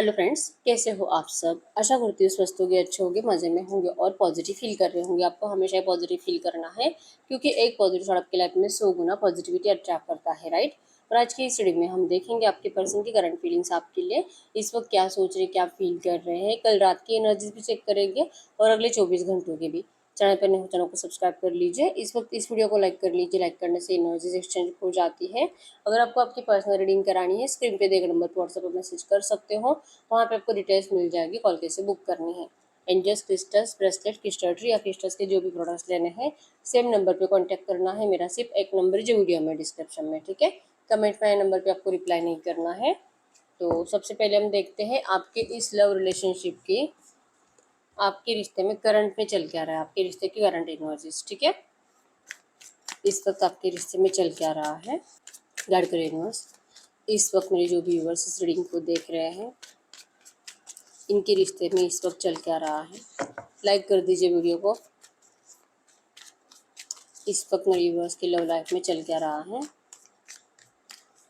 Hello friends, कैसे हो आप सब। आशा करती हूँ स्वस्थ होंगे, अच्छे होंगे, मज़े में होंगे और पॉजिटिव फील कर रहे होंगे। आपको हमेशा ही पॉजिटिव फील करना है क्योंकि एक पॉजिटिव थॉट आपकी लाइफ में 100 गुना पॉजिटिविटी अट्रैक्ट करता है, राइट। और आज की इस रीडिंग में हम देखेंगे आपके पर्सन की करंट फीलिंग्स आपके लिए इस वक्त क्या सोच रहे, क्या फील कर रहे हैं। कल रात की एनर्जीज भी चेक करेंगे और अगले 24 घंटों के भी। चैनल पर नए हो चैनल को सब्सक्राइब कर लीजिए। इस वक्त इस वीडियो को लाइक कर लीजिए। लाइक करने से एनर्जीज एक्सचेंज हो जाती है। अगर आपको आपकी पर्सनल रीडिंग करानी है, स्क्रीन पे दिए गए नंबर पर व्हाट्सएप पर मैसेज कर सकते हो। वहाँ पे आपको डिटेल्स मिल जाएगी, कॉल कैसे बुक करनी है। एंजल्स, क्रिस्टल्स, ब्रेसलेट, क्रिस्टलरी या क्रिस्टल्स के जो भी प्रोडक्ट्स लेने हैं, सेम नंबर पे कांटेक्ट करना है। मेरा सिर्फ एक नंबर जो वीडियो में डिस्क्रिप्शन में, ठीक है। कमेंट में नंबर पे आपको रिप्लाई नहीं करना है। तो सबसे पहले हम देखते हैं आपके इस लव रिलेशनशिप की, आपके रिश्ते में करंट में चल क्या रहा है, आपके रिश्ते की करंट एनर्जीज, ठीक है। इस वक्त आपके रिश्ते में चल क्या रहा है, गाइड करें यूनिवर्स। इस वक्त मेरे जो भी व्यूअर्स इस रीडिंग को देख रहे हैं, इनके रिश्ते में इस वक्त चल क्या रहा है। लाइक कर दीजिए वीडियो को। इस वक्त मेरे व्यूअर्स की लव लाइफ में चल क्या रहा है,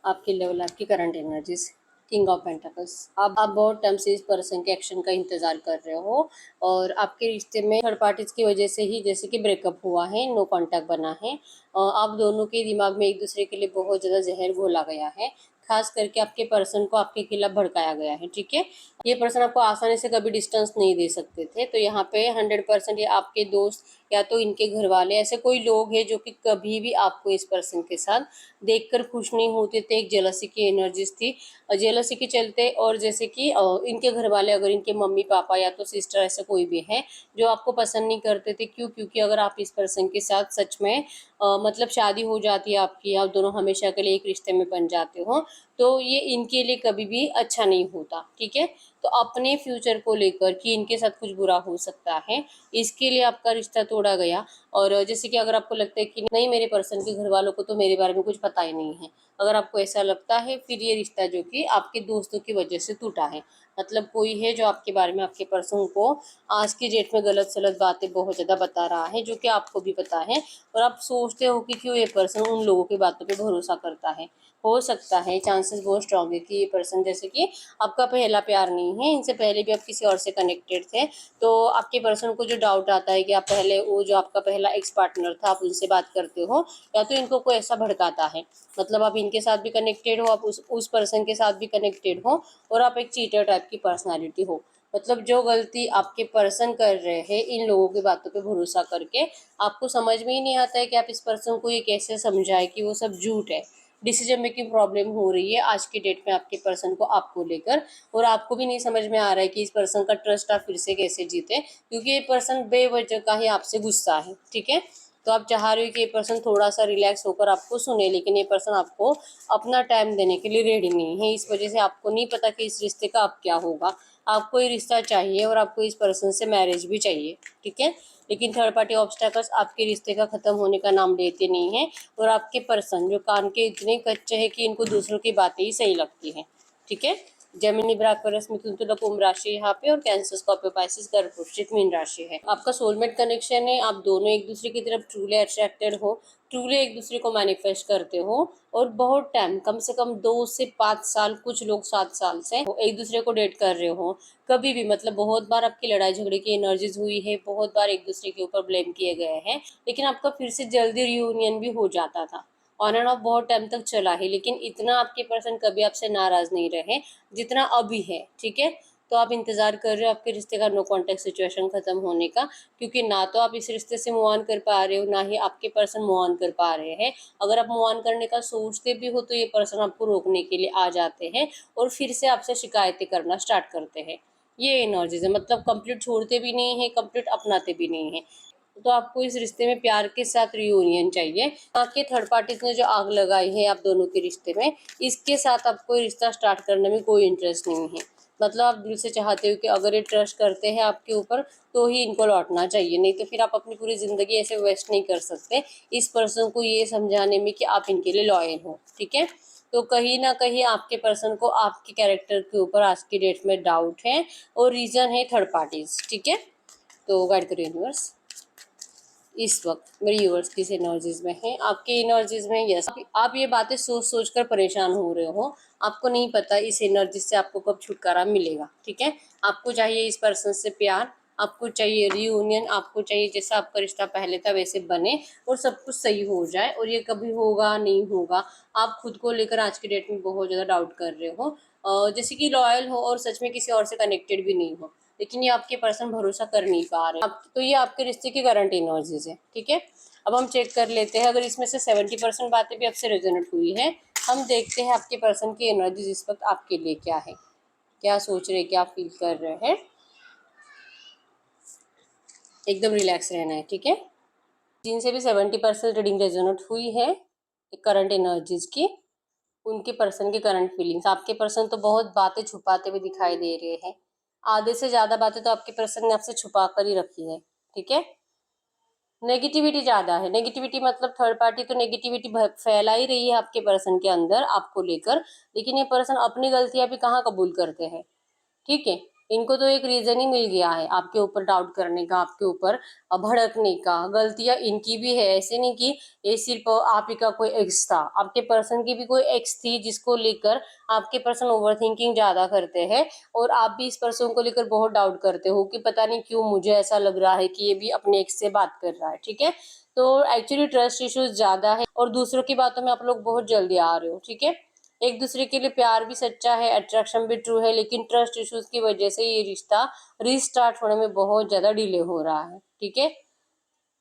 आपकी लव लाइफ की current energies. King of pentacles. आप बहुत टाइम से इस पर्सन के एक्शन का इंतजार कर रहे हो और आपके रिश्ते में थर्ड पार्टीज की वजह से ही जैसे कि ब्रेकअप हुआ है, नो कांटेक्ट बना है। आप दोनों के दिमाग में एक दूसरे के लिए बहुत ज़्यादा जहर घोला गया है। खास करके आपके पर्सन को आपके खिलाफ भड़काया गया है, ठीक है। ये पर्सन आपको आसानी से कभी डिस्टेंस नहीं दे सकते थे। तो यहाँ पे 100% ये आपके दोस्त या तो इनके घर वाले, ऐसे कोई लोग हैं जो कि कभी भी आपको इस पर्सन के साथ देखकर खुश नहीं होते थे। एक जेलसी की एनर्जीज थी, जेलसी के चलते। और जैसे कि इनके घर वाले, अगर इनके मम्मी पापा या तो सिस्टर, ऐसे कोई भी है जो आपको पसंद नहीं करते थे। क्यों? क्योंकि अगर आप इस पर्सन के साथ सच में मतलब शादी हो जाती है आपकी, आप दोनों हमेशा के लिए एक रिश्ते में बन जाते हो, तो ये इनके लिए कभी भी अच्छा नहीं होता, ठीक है। तो अपने फ्यूचर को लेकर कि इनके साथ कुछ बुरा हो सकता है, इसके लिए आपका रिश्ता तोड़ा गया। और जैसे कि अगर आपको लगता है कि नहीं, मेरे पर्सन के घर वालों को तो मेरे बारे में कुछ पता ही नहीं है, अगर आपको ऐसा लगता है, फिर ये रिश्ता जो कि आपके दोस्तों की वजह से टूटा है। मतलब कोई है जो आपके बारे में, आपके पर्सन को आज की डेट में गलत सलत बातें बहुत ज़्यादा बता रहा है, जो कि आपको भी पता है। और आप सोचते हो कि क्यों ये पर्सन उन लोगों की बातों पे भरोसा करता है। हो सकता है, चांसेस बहुत स्ट्रांग है कि ये पर्सन जैसे कि आपका पहला प्यार नहीं है, इनसे पहले भी आप किसी और से कनेक्टेड थे। तो आपके पर्सन को जो डाउट आता है कि आप पहले, वो जो आपका पहला एक्स पार्टनर था, आप उनसे बात करते हो या तो इनको कोई ऐसा भड़काता है। मतलब आप इनके साथ भी कनेक्टेड हो, आप उस पर्सन के साथ भी कनेक्टेड हो और आप एक चीटर टाइप की पर्सनालिटी हो। मतलब जो गलती आपके पर्सन कर रहे हैं इन लोगों की बातों पे भरोसा करके, आपको समझ में ही नहीं आता है कि आप इस पर्सन को ये कैसे समझाए कि वो सब झूठ है। डिसीजन मेकिंग प्रॉब्लम हो रही है आज की डेट में आपके पर्सन को आपको लेकर। और आपको भी नहीं समझ में आ रहा है कि इस पर्सन का ट्रस्ट आप फिर से कैसे जीते, क्योंकि ये पर्सन बेवजह का ही आपसे गुस्सा है, ठीक है। तो आप चाह रहे हो कि ये पर्सन थोड़ा सा रिलैक्स होकर आपको सुने, लेकिन ये पर्सन आपको अपना टाइम देने के लिए रेडी नहीं है। इस वजह से आपको नहीं पता कि इस रिश्ते का अब क्या होगा। आपको ये रिश्ता चाहिए और आपको इस पर्सन से मैरिज भी चाहिए, ठीक है। लेकिन थर्ड पार्टी ऑब्स्टैकल्स आपके रिश्ते का खत्म होने का नाम लेते नहीं है। और आपके पर्सन जो कान के इतने कच्चे हैं कि इनको दूसरों की बातें ही सही लगती हैं, ठीक है। जेमिनी, लिब्रा, एक्वेरियस, मिथुन, तुला, कुंभ राशि यहाँ पे और कैंसर, स्कॉर्पियो, पाइसेस, गर्भ, वृश्चिक, मीन राशि है। आपका सोलमेट कनेक्शन है। आप दोनों एक दूसरे की तरफ ट्रूली अट्रैक्टेड हो, ट्रूली एक दूसरे को मैनिफेस्ट करते हो। और बहुत टाइम, कम से कम 2 से 5 साल, कुछ लोग 7 साल से एक दूसरे को डेट कर रहे हो। कभी भी, मतलब बहुत बार आपकी लड़ाई झगड़े की एनर्जीज हुई है, बहुत बार एक दूसरे के ऊपर ब्लेम किए गए हैं, लेकिन आपका फिर से जल्दी रियूनियन भी हो जाता था। ऑन एंड ऑफ बहुत टाइम तक चला है, लेकिन इतना आपके पर्सन कभी आपसे नाराज नहीं रहे जितना अभी है, ठीक है। तो आप इंतजार कर रहे हो आपके रिश्ते का नो कॉन्टेक्ट सिचुएशन खत्म होने का, क्योंकि ना तो आप इस रिश्ते से मूव ऑन कर पा रहे हो, ना ही आपके पर्सन मूव ऑन कर पा रहे हैं। अगर आप मूव ऑन करने का सोचते भी हो तो ये पर्सन आपको रोकने के लिए आ जाते हैं और फिर से आपसे शिकायतें करना स्टार्ट करते हैं। ये एनर्जीज है, मतलब कंप्लीट छोड़ते भी नहीं है, कंप्लीट अपनाते भी नहीं है। तो आपको इस रिश्ते में प्यार के साथ रियूनियन चाहिए। बाकी थर्ड पार्टीज ने जो आग लगाई है आप दोनों के रिश्ते में, इसके साथ आपको रिश्ता स्टार्ट करने में कोई इंटरेस्ट नहीं है। मतलब आप दिल से चाहते हो कि अगर ये ट्रस्ट करते हैं आपके ऊपर तो ही इनको लौटना चाहिए, नहीं तो फिर आप अपनी पूरी जिंदगी ऐसे वेस्ट नहीं कर सकते इस पर्सन को ये समझाने में कि आप इनके लिए लॉयल हो, ठीक है। तो कहीं ना कहीं आपके पर्सन को आपके कैरेक्टर के ऊपर आज की डेट में डाउट है और रीजन है थर्ड पार्टीज, ठीक है। तो गाइड करिए यूनिवर्स। इस वक्त मेरे व्यूअर्स किस एनर्जीज में है, आपके एनर्जीज में। यस, आप ये बातें सोच सोच कर परेशान हो रहे हो, आपको नहीं पता इस एनर्जी से आपको कब छुटकारा मिलेगा। ठीक है, आपको चाहिए इस पर्सन से प्यार, आपको चाहिए रियूनियन, आपको चाहिए जैसा आपका रिश्ता पहले था वैसे बने और सब कुछ सही हो जाए। और ये कभी होगा नहीं होगा, आप खुद को लेकर आज की डेट में बहुत ज़्यादा डाउट कर रहे हो, जैसे कि लॉयल हो और सच में किसी और से कनेक्टेड भी नहीं हो, लेकिन ये आपके पर्सन भरोसा कर नहीं पा रहे आप। तो ये आपके रिश्ते की करंट एनर्जीज है। ठीक है, अब हम चेक कर लेते हैं, अगर इसमें से 70% बातें भी आपसे रेजोनेट हुई है, हम देखते हैं आपके पर्सन की एनर्जीज इस वक्त आपके लिए क्या है, क्या सोच रहे, क्या फील कर रहे हैं। एकदम रिलैक्स रहना है। ठीक है, जिनसे भी 70% रीडिंग रेजोनेट हुई है करंट एनर्जीज की, उनके पर्सन की करंट फीलिंग्स। आपके पर्सन तो बहुत बातें छुपाते हुए दिखाई दे रहे हैं, आधे से ज्यादा बातें तो आपके पर्सन ने आपसे छुपा कर ही रखी है। ठीक है, नेगेटिविटी ज्यादा है। नेगेटिविटी मतलब थर्ड पार्टी तो नेगेटिविटी फैला ही रही है आपके पर्सन के अंदर आपको लेकर, लेकिन ये पर्सन अपनी गलतियां भी कहाँ कबूल करते हैं। ठीक है, इनको तो एक रीजन ही मिल गया है आपके ऊपर डाउट करने का, आपके ऊपर भड़कने का। गलतियां इनकी भी है, ऐसे नहीं कि ये सिर्फ आप ही का कोई एक्स था, आपके पर्सन की भी कोई एक्स थी जिसको लेकर आपके पर्सन ओवर थिंकिंग ज्यादा करते हैं। और आप भी इस पर्सन को लेकर बहुत डाउट करते हो कि पता नहीं क्यों मुझे ऐसा लग रहा है कि ये भी अपने एक्स से बात कर रहा है। ठीक है, तो एक्चुअली ट्रस्ट इश्यूज ज्यादा है और दूसरों की बातों में आप लोग बहुत जल्दी आ रहे हो। ठीक है, एक दूसरे के लिए प्यार भी सच्चा है, अट्रैक्शन भी ट्रू है, लेकिन ट्रस्ट इश्यूज की वजह से ये रिश्ता रीस्टार्ट होने में बहुत ज्यादा डिले हो रहा है। ठीक है,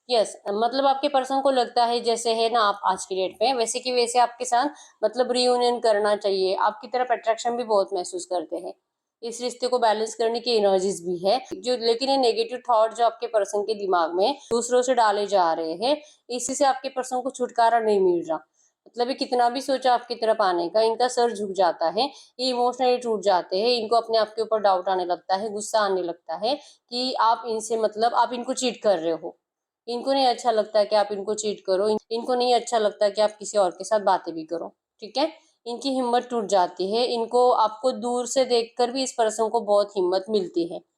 यस, मतलब आपके पर्सन को लगता है जैसे है ना आप आज की डेट में वैसे कि वैसे आपके साथ मतलब रियूनियन करना चाहिए, आपकी तरफ अट्रैक्शन भी बहुत महसूस करते हैं। इस रिश्ते को बैलेंस करने की एनर्जीज भी है जो, लेकिन ये नेगेटिव थॉट जो आपके पर्सन के दिमाग में दूसरों से डाले जा रहे हैं, इसी से आपके पर्सन को छुटकारा नहीं मिल रहा। मतलब ये कितना भी सोचा आपकी तरफ आने का, इनका सर झुक जाता है, ये इमोशनली टूट जाते हैं, इनको अपने आप के ऊपर डाउट आने लगता है, गुस्सा आने लगता है कि आप इनसे मतलब आप इनको चीट कर रहे हो। इनको नहीं अच्छा लगता कि आप इनको चीट करो, इनको नहीं अच्छा लगता कि आप किसी और के साथ बातें भी करो। ठीक है, इनकी हिम्मत टूट जाती है, इनको आपको दूर से देखकर भी इस पर्सन को बहुत हिम्मत मिलती है।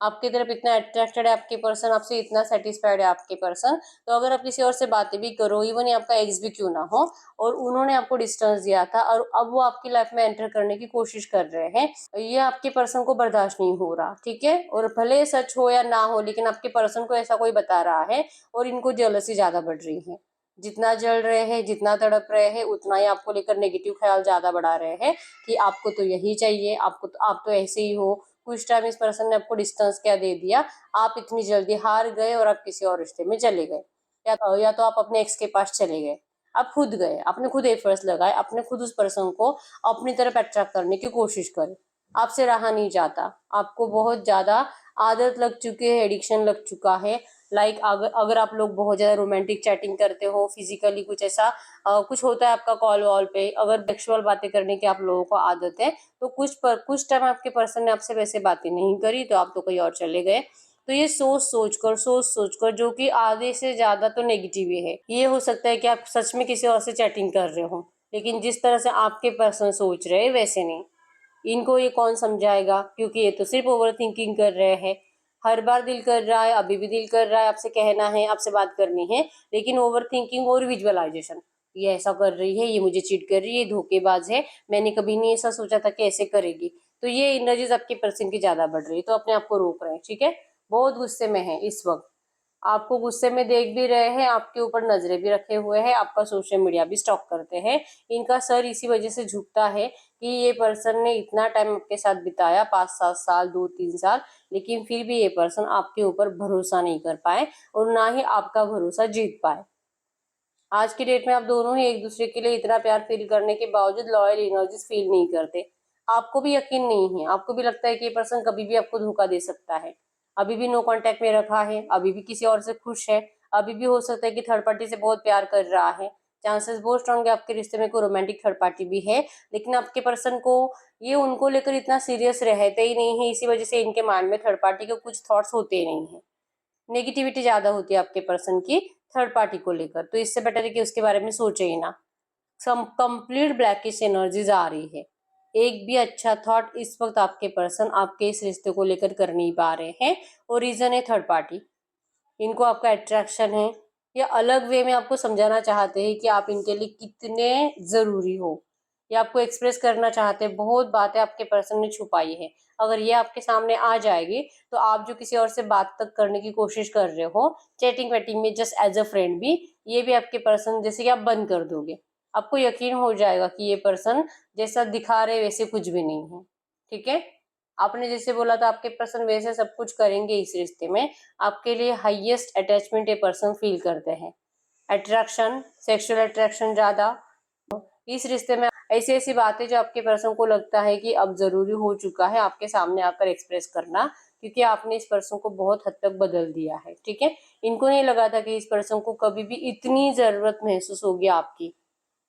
आपकी तरफ इतना अट्रैक्टेड है आपके पर्सन, आपसे इतना सेटिस्फाइड है आपके पर्सन, तो अगर आप किसी और से बातें भी करो, इवन ये आपका एक्स भी क्यों ना हो, और उन्होंने आपको डिस्टेंस दिया था और अब वो आपकी लाइफ में एंटर करने की कोशिश कर रहे हैं, ये आपके पर्सन को बर्दाश्त नहीं हो रहा। ठीक है, और भले सच हो या ना हो, लेकिन आपके पर्सन को ऐसा कोई बता रहा है और इनको जेलसी ज्यादा बढ़ रही है। जितना जल रहे हैं, जितना तड़प रहे हैं, उतना ही आपको लेकर नेगेटिव ख्याल ज्यादा बढ़ा रहे हैं कि आपको तो यही चाहिए, आपको तो, आप तो ऐसे ही हो। कुछ टाइम इस पर्सन ने आपको डिस्टेंस क्या दे दिया, आप इतनी जल्दी हार गए और आप किसी और रिश्ते में चले गए, या तो आप अपने एक्स के पास चले गए, आप खुद गए, आपने खुद एफर्ट्स लगाए, आपने खुद उस पर्सन को अपनी तरफ अट्रैक्ट करने की कोशिश करी, आपसे रहा नहीं जाता, आपको बहुत ज्यादा आदत लग चुकी है, एडिक्शन लग चुका है। लाइक अगर आप लोग बहुत ज्यादा रोमांटिक चैटिंग करते हो, फिजिकली कुछ ऐसा कुछ होता है आपका कॉल वॉल पे, अगर सेक्सुअल बातें करने की आप लोगों को आदत है, तो कुछ टाइम आपके पर्सन ने आपसे वैसे बातें नहीं करी तो आप तो कहीं और चले गए। तो ये सोच सोच कर जो कि आधे से ज्यादा तो नेगेटिव ही है। ये हो सकता है कि आप सच में किसी और से चैटिंग कर रहे हो, लेकिन जिस तरह से आपके पर्सन सोच रहे हैं वैसे नहीं। इनको ये कौन समझाएगा, क्योंकि ये तो सिर्फ ओवर थिंकिंग कर रहे हैं। हर बार दिल कर रहा है, अभी भी दिल कर रहा है, आपसे कहना है, आपसे बात करनी है, लेकिन ओवर थिंकिंग और विजुअलाइजेशन, ये ऐसा कर रही है, ये मुझे चीट कर रही है, धोखेबाज है, मैंने कभी नहीं ऐसा सोचा था कि ऐसे करेगी। तो ये एनर्जीज आपके पर्सन की ज्यादा बढ़ रही है, तो अपने आप को रोक रहे हैं। ठीक है, बहुत गुस्से में है इस वक्त, आपको गुस्से में देख भी रहे हैं, आपके ऊपर नजरें भी रखे हुए हैं, आपका सोशल मीडिया भी स्टॉक करते हैं। इनका सर इसी वजह से झुकता है कि ये पर्सन ने इतना टाइम आपके साथ बिताया, 5-7 साल, 2-3 साल, लेकिन फिर भी ये पर्सन आपके ऊपर भरोसा नहीं कर पाए और ना ही आपका भरोसा जीत पाए। आज की डेट में आप दोनों ही एक दूसरे के लिए इतना प्यार फील करने के बावजूद लॉयल एनर्जीज फील नहीं करते। आपको भी यकीन नहीं है, आपको भी लगता है कि ये पर्सन कभी भी आपको धोखा दे सकता है। अभी भी नो कांटेक्ट में रखा है, अभी भी किसी और से खुश है, अभी भी हो सकता है कि थर्ड पार्टी से बहुत प्यार कर रहा है। चांसेस बहुत स्ट्रांग है आपके रिश्ते में कोई रोमांटिक थर्ड पार्टी भी है, लेकिन आपके पर्सन को ये उनको लेकर इतना सीरियस रहते ही नहीं है, इसी वजह से इनके माइंड में थर्ड पार्टी के कुछ थॉट्स होते ही नहीं है। नेगेटिविटी ज्यादा होती है आपके पर्सन की थर्ड पार्टी को लेकर, तो इससे बेटर है कि उसके बारे में सोचे ही ना। सम कंप्लीट ब्लैकिश एनर्जीज आ रही है, एक भी अच्छा थॉट इस वक्त आपके पर्सन आपके इस रिश्ते को लेकर कर नहीं पा रहे हैं, और रीजन है थर्ड पार्टी। इनको आपका अट्रैक्शन है, या अलग वे में आपको समझाना चाहते हैं कि आप इनके लिए कितने ज़रूरी हो, या आपको एक्सप्रेस करना चाहते हैं। बहुत बातें आपके पर्सन ने छुपाई है, अगर ये आपके सामने आ जाएगी तो आप जो किसी और से बात तक करने की कोशिश कर रहे हो चैटिंग वैटिंग में जस्ट एज अ फ्रेंड भी, ये भी आपके पर्सन जैसे कि आप बंद कर दोगे। आपको यकीन हो जाएगा कि ये पर्सन जैसा दिखा रहे वैसे कुछ भी नहीं है। ठीक है, आपने जैसे बोला था आपके पर्सन वैसे सब कुछ करेंगे इस रिश्ते में। आपके लिए हाईएस्ट अटैचमेंट ये पर्सन फील करते हैं, अट्रैक्शन, सेक्सुअल अट्रैक्शन ज्यादा। इस रिश्ते में ऐसी ऐसी बातें जो आपके पर्सन को लगता है कि अब जरूरी हो चुका है आपके सामने आकर एक्सप्रेस करना, क्योंकि आपने इस पर्सन को बहुत हद तक बदल दिया है। ठीक है, इनको नहीं लगा था कि इस पर्सन को कभी भी इतनी जरूरत महसूस होगी आपकी,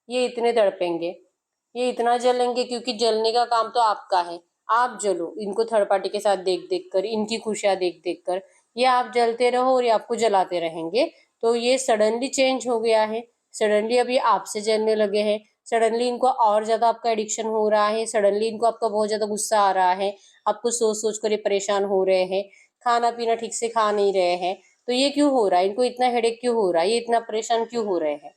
ये इतने तड़पेंगे, ये इतना जलेंगे, क्योंकि जलने का काम तो आपका है। आप जलो इनको थर्ड पार्टी के साथ देख देख कर, इनकी खुशियां देख देख कर, ये आप जलते रहो और ये आपको जलाते रहेंगे। तो ये सडनली चेंज हो गया है, सडनली अब ये आपसे जलने लगे हैं, सडनली इनको और ज्यादा आपका एडिक्शन हो रहा है, सडनली इनको आपका बहुत ज्यादा गुस्सा आ रहा है, आपको सोच सोच कर ये परेशान हो रहे हैं, खाना पीना ठीक से खा नहीं रहे हैं। तो ये क्यों हो रहा है, इनको इतना हेडेक क्यों हो रहा है, ये इतना परेशान क्यों हो रहे हैं।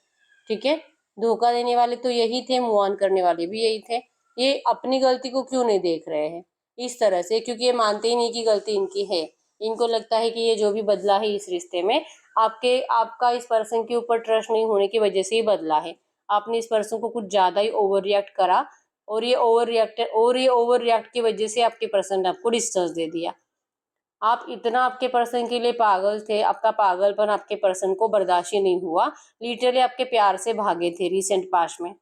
ठीक है, धोखा देने वाले तो यही थे, मूव ऑन करने वाले भी यही थे। ये अपनी गलती को क्यों नहीं देख रहे हैं इस तरह से, क्योंकि ये मानते ही नहीं कि गलती इनकी है। इनको लगता है कि ये जो भी बदला है इस रिश्ते में, आपका इस पर्सन के ऊपर ट्रस्ट नहीं होने की वजह से ही बदला है। आपने इस पर्सन को कुछ ज्यादा ही ओवर रिएक्ट करा, और ये ओवर रिएक्ट की वजह से आपके पर्सन ने आपको डिस्टेंस दे दिया। आप इतना आपके पर्सन के लिए पागल थे, आपका पागलपन आपके पर्सन को बर्दाश्त ही नहीं हुआ। लिटरली आपके प्यार से भागे थे रिसेंट पास्ट में,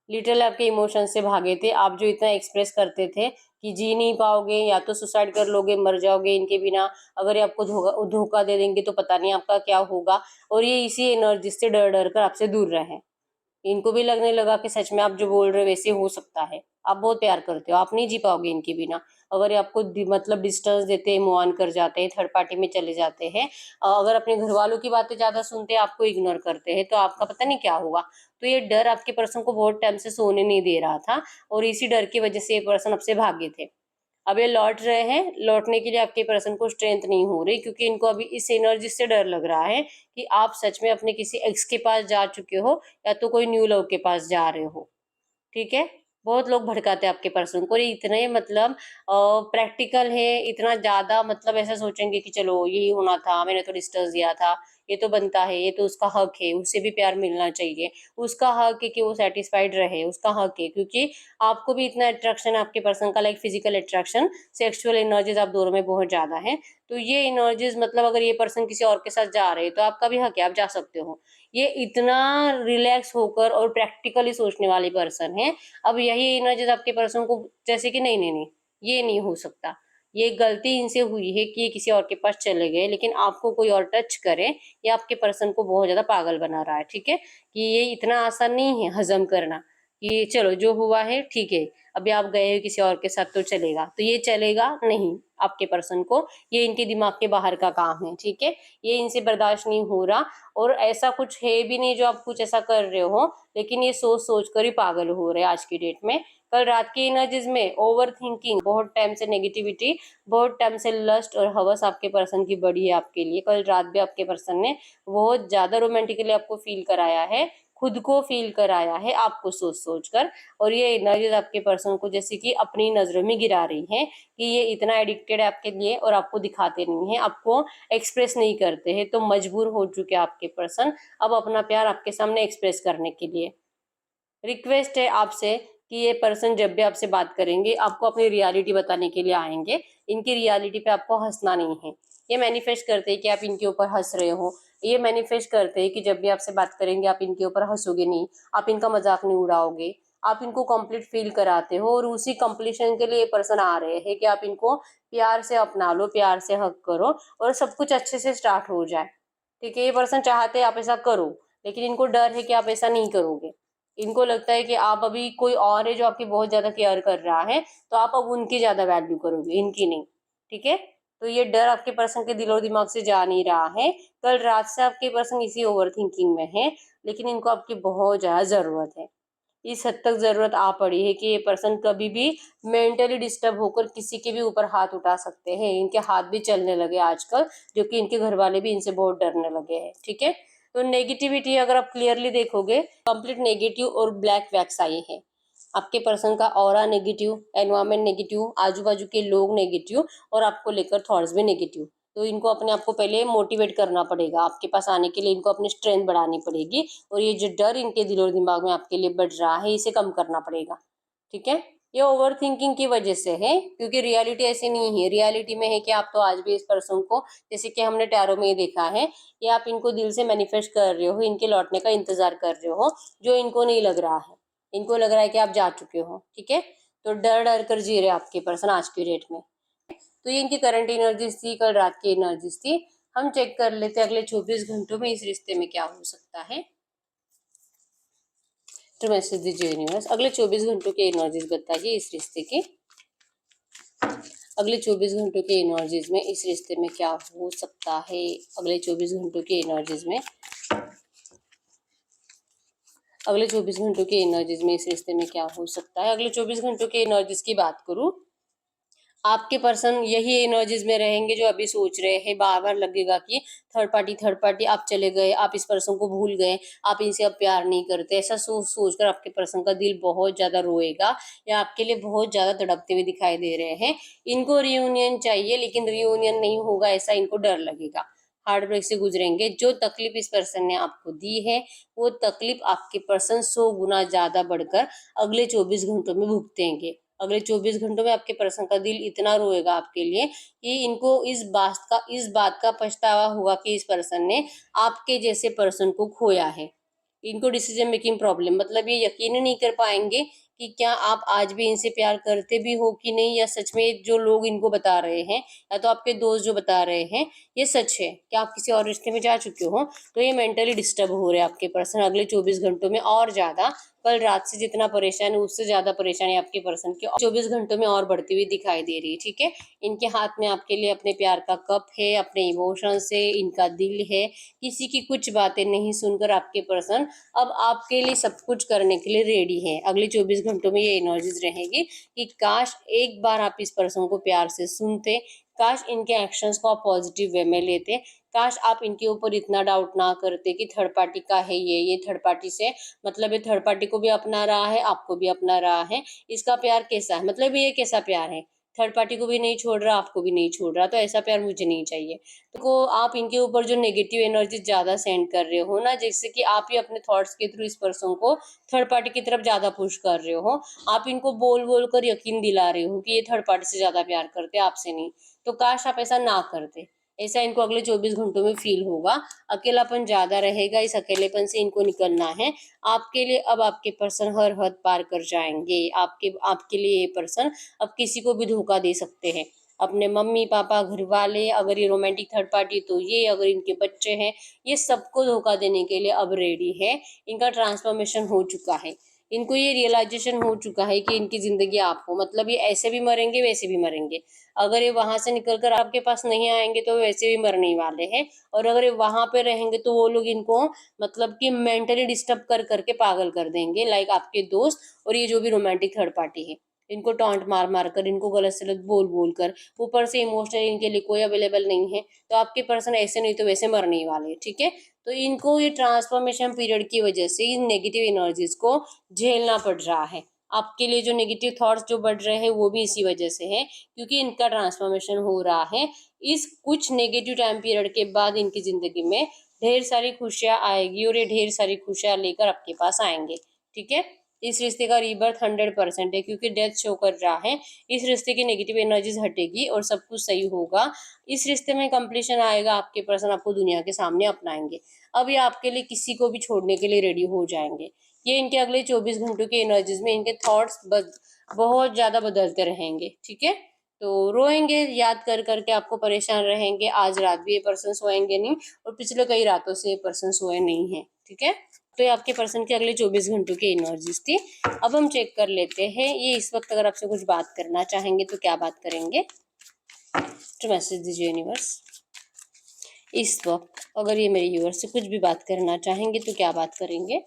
लिटरली आपके इमोशन से भागे थे। आप जो इतना एक्सप्रेस करते थे कि जी नहीं पाओगे, या तो सुसाइड कर लोगे, मर जाओगे इनके बिना, अगर ये आपको धोखा दे देंगे तो पता नहीं आपका क्या होगा। और ये इसी एनर्जी से डर डर कर आपसे दूर रहे। इनको भी लगने लगा कि सच में आप जो बोल रहे हो वैसे हो सकता है, आप बहुत प्यार करते हो, आप नहीं जी पाओगे इनके बिना। अगर ये आपको मतलब डिस्टेंस देते हैं, मूव ऑन कर जाते हैं, थर्ड पार्टी में चले जाते हैं, अगर अपने घर वालों की बातें ज्यादा सुनते हैं, आपको इग्नोर करते हैं, तो आपका पता नहीं क्या होगा। तो ये डर आपके पर्सन को बहुत टाइम से सोने नहीं दे रहा था, और इसी डर की वजह से ये पर्सन आपसे भागे थे। अब ये लौट रहे हैं, लौटने के लिए आपके पर्सन को स्ट्रेंथ नहीं हो रही, क्योंकि इनको अभी इस एनर्जी से डर लग रहा है कि आप सच में अपने किसी एक्स के पास जा चुके हो, या तो कोई न्यू लव के पास जा रहे हो। ठीक है, बहुत लोग भड़काते हैं आपके पर्सन को, ये इतने मतलब प्रैक्टिकल है, इतना ज्यादा मतलब ऐसा सोचेंगे कि चलो यही होना था, मैंने तो डिस्टेंस दिया था, ये तो बनता है, ये तो उसका हक है, उससे भी प्यार मिलना चाहिए, उसका हक है कि वो सेटिस्फाइड रहे, उसका हक है, क्योंकि आपको भी इतना अट्रैक्शन है आपके पर्सन का, like physical attraction, sexual energies आप दोनों में बहुत ज्यादा है। तो ये एनर्जीज मतलब अगर ये पर्सन किसी और के साथ जा रहे हैं तो आपका भी हक है, आप जा सकते हो। ये इतना रिलैक्स होकर और प्रैक्टिकली सोचने वाली पर्सन है। अब यही एनर्जीज आपके पर्सन को जैसे कि नहीं नहीं नहीं, ये नहीं हो सकता, ये गलती इनसे हुई है कि ये किसी और के पास चले गए, लेकिन आपको कोई और टच करे, ये आपके पर्सन को बहुत ज्यादा पागल बना रहा है। ठीक है, कि ये इतना आसान नहीं है हजम करना कि चलो जो हुआ है ठीक है, अभी आप गए हो किसी और के साथ तो चलेगा, तो ये चलेगा नहीं आपके पर्सन को, ये इनके दिमाग के बाहर का काम है। ठीक है, ये इनसे बर्दाश्त नहीं हो रहा, और ऐसा कुछ है भी नहीं जो आप कुछ ऐसा कर रहे हो, लेकिन ये सोच सोच कर ही पागल हो रहे हैं आज की डेट में। कल रात की एनर्जीज में ओवर थिंकिंग, बहुत टाइम से नेगेटिविटी, बहुत टाइम से लस्ट और हवस आपके पर्सन की बढ़ी है आपके लिए। कल रात भी आपके पर्सन ने बहुत ज्यादा रोमांटिकली आपको फील कराया है, खुद को फील कराया है आपको सोच सोच कर। और ये एनर्जीज आपके पर्सन को जैसे कि अपनी नजरों में गिरा रही है कि ये इतना एडिक्टेड है आपके लिए, और आपको दिखाते नहीं है, आपको एक्सप्रेस नहीं करते हैं, तो मजबूर हो चुके हैं आपके पर्सन अब अपना प्यार आपके सामने एक्सप्रेस करने के लिए। रिक्वेस्ट है आपसे कि ये पर्सन जब भी आपसे बात करेंगे आपको अपनी रियलिटी बताने के लिए आएंगे, इनकी रियलिटी पे आपको हंसना नहीं है। ये मैनिफेस्ट करते हैं कि आप इनके ऊपर हंस रहे हो, ये मैनिफेस्ट करते हैं कि जब भी आपसे बात करेंगे आप इनके ऊपर हंसोगे नहीं, आप इनका मजाक नहीं उड़ाओगे, आप इनको कंप्लीट फील कराते हो, और उसी कंप्लीशन के लिए ये पर्सन आ रहे हैं कि आप इनको प्यार से अपना लो, प्यार से हक करो, और सब कुछ अच्छे से स्टार्ट हो जाए। ठीक है, ये पर्सन चाहते हैं आप ऐसा करो, लेकिन इनको डर है कि आप ऐसा नहीं करोगे। इनको लगता है कि आप अभी कोई और है जो आपकी बहुत ज्यादा केयर कर रहा है, तो आप अब उनकी ज्यादा वैल्यू करोगे, इनकी नहीं। ठीक है, तो ये डर आपके पर्सन के दिलो दिमाग से जा नहीं रहा है। कल रात से आपके पर्सन इसी ओवर थिंकिंग में है, लेकिन इनको आपकी बहुत ज्यादा जरूरत है। इस हद तक जरूरत आ पड़ी है कि ये पर्सन कभी भी मेंटली डिस्टर्ब होकर किसी के भी ऊपर हाथ उठा सकते हैं। इनके हाथ भी चलने लगे आजकल, जो कि इनके घर वाले भी इनसे बहुत डरने लगे हैं। ठीक है, तो नेगेटिविटी अगर आप क्लियरली देखोगे, कंप्लीट नेगेटिव और ब्लैक वैक्स आई है। आपके पर्सन का ऑरा नेगेटिव, एनवायरमेंट नेगेटिव, आजू बाजू के लोग नेगेटिव और आपको लेकर थॉट्स भी नेगेटिव। तो इनको अपने आप को पहले मोटिवेट करना पड़ेगा, आपके पास आने के लिए इनको अपनी स्ट्रेंथ बढ़ानी पड़ेगी, और ये जो डर इनके दिल और दिमाग में आपके लिए बढ़ रहा है इसे कम करना पड़ेगा। ठीक है, ये ओवर थिंकिंग की वजह से है, क्योंकि रियलिटी ऐसी नहीं है। रियलिटी में है कि आप तो आज भी इस पर्सन को, जैसे कि हमने टैरो में देखा है, ये आप इनको दिल से मैनिफेस्ट कर रहे हो, इनके लौटने का इंतजार कर रहे हो, जो इनको नहीं लग रहा है। इनको लग रहा है कि आप जा चुके हो। ठीक है, तो डर डर कर जी रहे आपके पर्सन आज की डेट में। तो ये इनकी करंट एनर्जीज थी, कल रात की एनर्जीज थी। हम चेक कर लेते हैं अगले 24 घंटों में इस रिश्ते में क्या हो सकता है। तो मैसेज दीजिए यूनिवर्स, अगले 24 घंटों की एनर्जीज बताइए इस रिश्ते की। अगले 24 घंटों की एनर्जीज में इस रिश्ते में क्या हो सकता है। अगले 24 घंटों की एनर्जीज में, अगले 24 घंटों की एनर्जीज में इस रिश्ते में क्या हो सकता है। अगले 24 घंटों की एनर्जीज की बात करूं, आपके पर्सन यही एनर्जीज में रहेंगे जो अभी सोच रहे हैं। बार बार लगेगा कि थर्ड पार्टी आप चले गए, आप इस पर्सन को भूल गए, आप इनसे अब प्यार नहीं करते। ऐसा सोच सोचकर आपके पर्सन का दिल बहुत ज्यादा रोएगा या आपके लिए बहुत ज्यादा तड़पते हुए दिखाई दे रहे हैं। इनको रियूनियन चाहिए, लेकिन रियूनियन नहीं होगा ऐसा इनको डर लगेगा। हार्ट ब्रेक से गुजरेंगे। जो तकलीफ इस पर्सन ने आपको दी है, वो तकलीफ आपके पर्सन 100 गुना ज्यादा बढ़कर अगले 24 घंटों में भुगतेंगे। अगले 24 घंटों में आपके पर्सन का दिल इतना रोएगा आपके लिए कि इनको इस बात का पछतावा होगा कि इस पर्सन ने आपके जैसे पर्सन को खोया है। इनको डिसीजन मेकिंग प्रॉब्लम, मतलब ये यकीन नहीं कर पाएंगे कि क्या आप आज भी इनसे प्यार करते भी हो कि नहीं, या सच में जो लोग इनको बता रहे हैं या तो आपके दोस्त जो बता रहे हैं ये सच है, क्या आप किसी और रिश्ते में जा चुके हो। तो ये मेंटली डिस्टर्ब हो रहे हैं आपके पर्सन अगले 24 घंटों में, और ज्यादा कल रात से जितना परेशान है उससे ज्यादा परेशानी आपके पर्सन की 24 घंटों में और बढ़ती हुई दिखाई दे रही है। ठीक है, इनके हाथ में आपके लिए अपने प्यार का कप है, अपने इमोशन से इनका दिल है। किसी की कुछ बातें नहीं सुनकर आपके पर्सन अब आपके लिए सब कुछ करने के लिए रेडी है। अगले 24 घंटों में ये एनर्जीज रहेगी कि काश एक बार आप इस पर्सन को प्यार से सुनते, काश इनके एक्शंस को आप पॉजिटिव वे में लेते, काश आप इनके ऊपर इतना डाउट ना करते कि थर्ड पार्टी का है ये थर्ड पार्टी से मतलब ये थर्ड पार्टी को भी अपना रहा है, आपको भी अपना रहा है। इसका प्यार कैसा है, मतलब ये कैसा प्यार है, थर्ड पार्टी को भी नहीं छोड़ रहा, आपको भी नहीं छोड़ रहा, तो ऐसा प्यार मुझे नहीं चाहिए। तो आप इनके ऊपर जो नेगेटिव एनर्जी ज्यादा सेंड कर रहे हो ना, जैसे कि आप ही अपने थॉट्स के थ्रू इस पर्सन को थर्ड पार्टी की तरफ ज्यादा पुश कर रहे हो। आप इनको बोल बोल कर यकीन दिला रहे हो कि ये थर्ड पार्टी से ज्यादा प्यार करते, आपसे नहीं। तो काश आप ऐसा ना करते। ऐसा इनको अगले 24 घंटों में फील होगा। अकेलापन ज्यादा रहेगा, इस अकेलेपन से इनको निकलना है। आपके लिए अब आपके पर्सन हर हद पार कर जाएंगे। आपके लिए ये पर्सन अब किसी को भी धोखा दे सकते हैं, अपने मम्मी पापा, घर वाले, अगर ये रोमांटिक थर्ड पार्टी तो ये, अगर इनके बच्चे हैं, ये सबको धोखा देने के लिए अब रेडी है। इनका ट्रांसफॉर्मेशन हो चुका है, इनको ये रियलाइजेशन हो चुका है कि इनकी जिंदगी आप हो, मतलब ये ऐसे भी मरेंगे वैसे भी मरेंगे। अगर ये वहां से निकलकर आपके पास नहीं आएंगे तो वैसे भी मरने वाले हैं, और अगर ये वहां पे रहेंगे तो वो लोग इनको मतलब कि मेंटली डिस्टर्ब कर करके पागल कर देंगे, लाइक आपके दोस्त और ये जो भी रोमांटिक थर्ड पार्टी है। इनको टॉन्ट मार मार कर, इनको गलत सलत बोल बोल कर, ऊपर से इमोशनली इनके लिए कोई अवेलेबल नहीं है, तो आपके पर्सन ऐसे नहीं तो वैसे मरने ही वाले। ठीक है, तो इनको ये ट्रांसफॉर्मेशन पीरियड की वजह से इन नेगेटिव एनर्जीज को झेलना पड़ रहा है। आपके लिए जो नेगेटिव थॉट्स जो बढ़ रहे हैं वो भी इसी वजह से है, क्योंकि इनका ट्रांसफॉर्मेशन हो रहा है। इस कुछ नेगेटिव टाइम पीरियड के बाद इनकी जिंदगी में ढेर सारी खुशियां आएगी, और ये ढेर सारी खुशियां लेकर आपके पास आएंगे। ठीक है, इस रिश्ते का रीबर्थ 100% है, क्योंकि डेथ शो कर रहा है। इस रिश्ते की नेगेटिव एनर्जीज हटेगी और सब कुछ सही होगा। इस रिश्ते में कंप्लीशन आएगा, आपके पर्सन आपको दुनिया के सामने अपनाएंगे। अब ये आपके लिए किसी को भी छोड़ने के लिए रेडी हो जाएंगे। ये इनके अगले 24 घंटों की एनर्जीज में इनके थॉट्स बहुत ज्यादा बदलते रहेंगे। ठीक है, तो रोएंगे याद कर करके, आपको परेशान रहेंगे। आज रात भी ये पर्सन सोएंगे नहीं, और पिछले कई रातों से ये पर्सन सोए नहीं है। ठीक है, तो ये आपके पर्सन के अगले 24 घंटों की एनर्जीज थी। अब हम चेक कर लेते हैं ये इस वक्त अगर आपसे कुछ बात करना चाहेंगे तो क्या बात करेंगे। तो मैसेज दीजिए यूनिवर्स, इस वक्त अगर ये मेरे यूनिवर्स से कुछ भी बात करना चाहेंगे तो क्या बात करेंगे।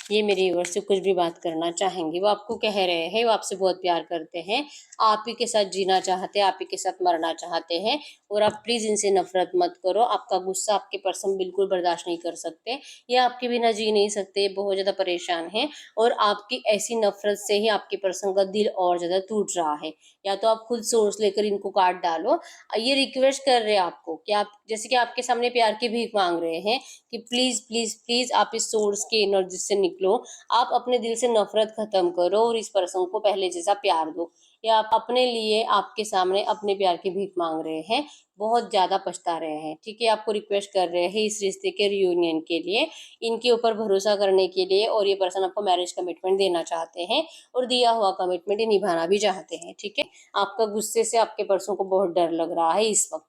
ये मेरे व्यूअर्स से कुछ भी बात करना चाहेंगे, वो आपको कह रहे हैं वो आपसे बहुत प्यार करते हैं, आप ही के साथ जीना चाहते हैं, आप ही के साथ मरना चाहते हैं, और आप प्लीज़ इनसे नफरत मत करो। आपका गुस्सा आपके पर्सन बिल्कुल बर्दाश्त नहीं कर सकते, ये आपके बिना जी नहीं सकते, बहुत ज़्यादा परेशान हैं, और आपकी ऐसी नफरत से ही आपके पर्सन का दिल और ज़्यादा टूट रहा है। या तो आप खुद सोर्स लेकर इनको काट डालो। ये रिक्वेस्ट कर रहे हैं आपको कि आप, जैसे कि आपके सामने प्यार की भीख मांग रहे हैं कि प्लीज़ प्लीज़ प्लीज़ आप इस सोर्स की एनर्जी से निकलो, आप अपने दिल से नफरत खत्म करो और इस पर्सन को पहले जैसा प्यार दो। या आप अपने लिए आपके सामने अपने प्यार की भीख मांग रहे हैं, बहुत ज़्यादा पछता रहे हैं, ठीक है। आपको रिक्वेस्ट कर रहे हैं इस रिश्ते के रियूनियन के लिए, इनके ऊपर भरोसा करने के लिए, और ये पर्सन आपको मैरिज कमिटमेंट देना चाहते हैं और दिया हुआ कमिटमेंट निभाना भी चाहते हैं, ठीक है। आपका गुस्से से आपके पर्सन को बहुत डर लग रहा है इस वक्त,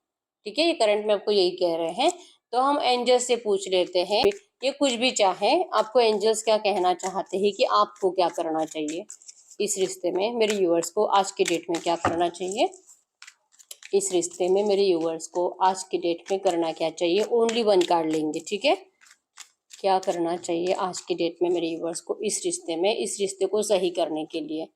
ठीक है। ये करंट में आपको यही कह रहे हैं। तो हम एंजल्स से पूछ लेते हैं, ये कुछ भी चाहे, आपको एंजल्स क्या कहना चाहते हैं कि आपको क्या करना चाहिए इस रिश्ते में। मेरे व्यूअर्स को आज की डेट में क्या करना चाहिए, इस रिश्ते में मेरे व्यूअर्स को आज की डेट में करना क्या चाहिए। ओनली वन कार्ड लेंगे, ठीक है। क्या करना चाहिए आज की डेट में मेरे व्यूअर्स को इस रिश्ते में, इस रिश्ते को सही करने के लिए।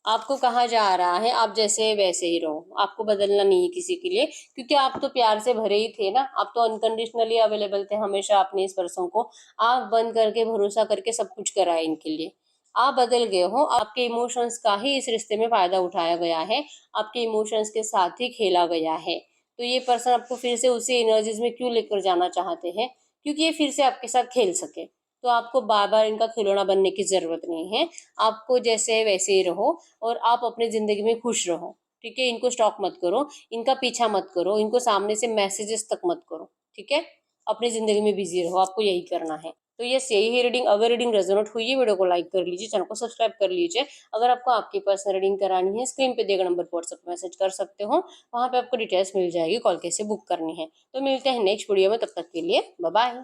आपको कहा जा रहा है आप जैसे हैं वैसे ही रहो, आपको बदलना नहीं है किसी के लिए, क्योंकि आप तो प्यार से भरे ही थे ना, आप तो अनकंडीशनली अवेलेबल थे हमेशा। आपने इस पर्सन को आंख बंद करके भरोसा करके सब कुछ करा है इनके लिए। आप बदल गए हो, आपके इमोशंस का ही इस रिश्ते में फायदा उठाया गया है, आपके इमोशंस के साथ ही खेला गया है। तो ये पर्सन आपको फिर से उसी एनर्जीज में क्यों लेकर जाना चाहते हैं, क्योंकि ये फिर से आपके साथ खेल सके। तो आपको बार बार इनका खिलौना बनने की जरूरत नहीं है, आपको जैसे है वैसे ही रहो और आप अपनी जिंदगी में खुश रहो, ठीक है। इनको स्टॉक मत करो, इनका पीछा मत करो, इनको सामने से मैसेजेस तक मत करो, ठीक है। अपनी जिंदगी में बिजी रहो, आपको यही करना है। तो यस, यही है रीडिंग। अगर रीडिंग रेजोनेट हुई है, वीडियो को लाइक कर लीजिए, चैनल को सब्सक्राइब कर लीजिए। अगर आपको आपकी पर्सनल रीडिंग करानी है, स्क्रीन पे दिए गए नंबर पर व्हाट्सएप मैसेज कर सकते हो, वहां पे आपको डिटेल्स मिल जाएगी, कॉल कैसे बुक करनी है। तो मिलते हैं नेक्स्ट वीडियो में, तब तक के लिए बाय बाय।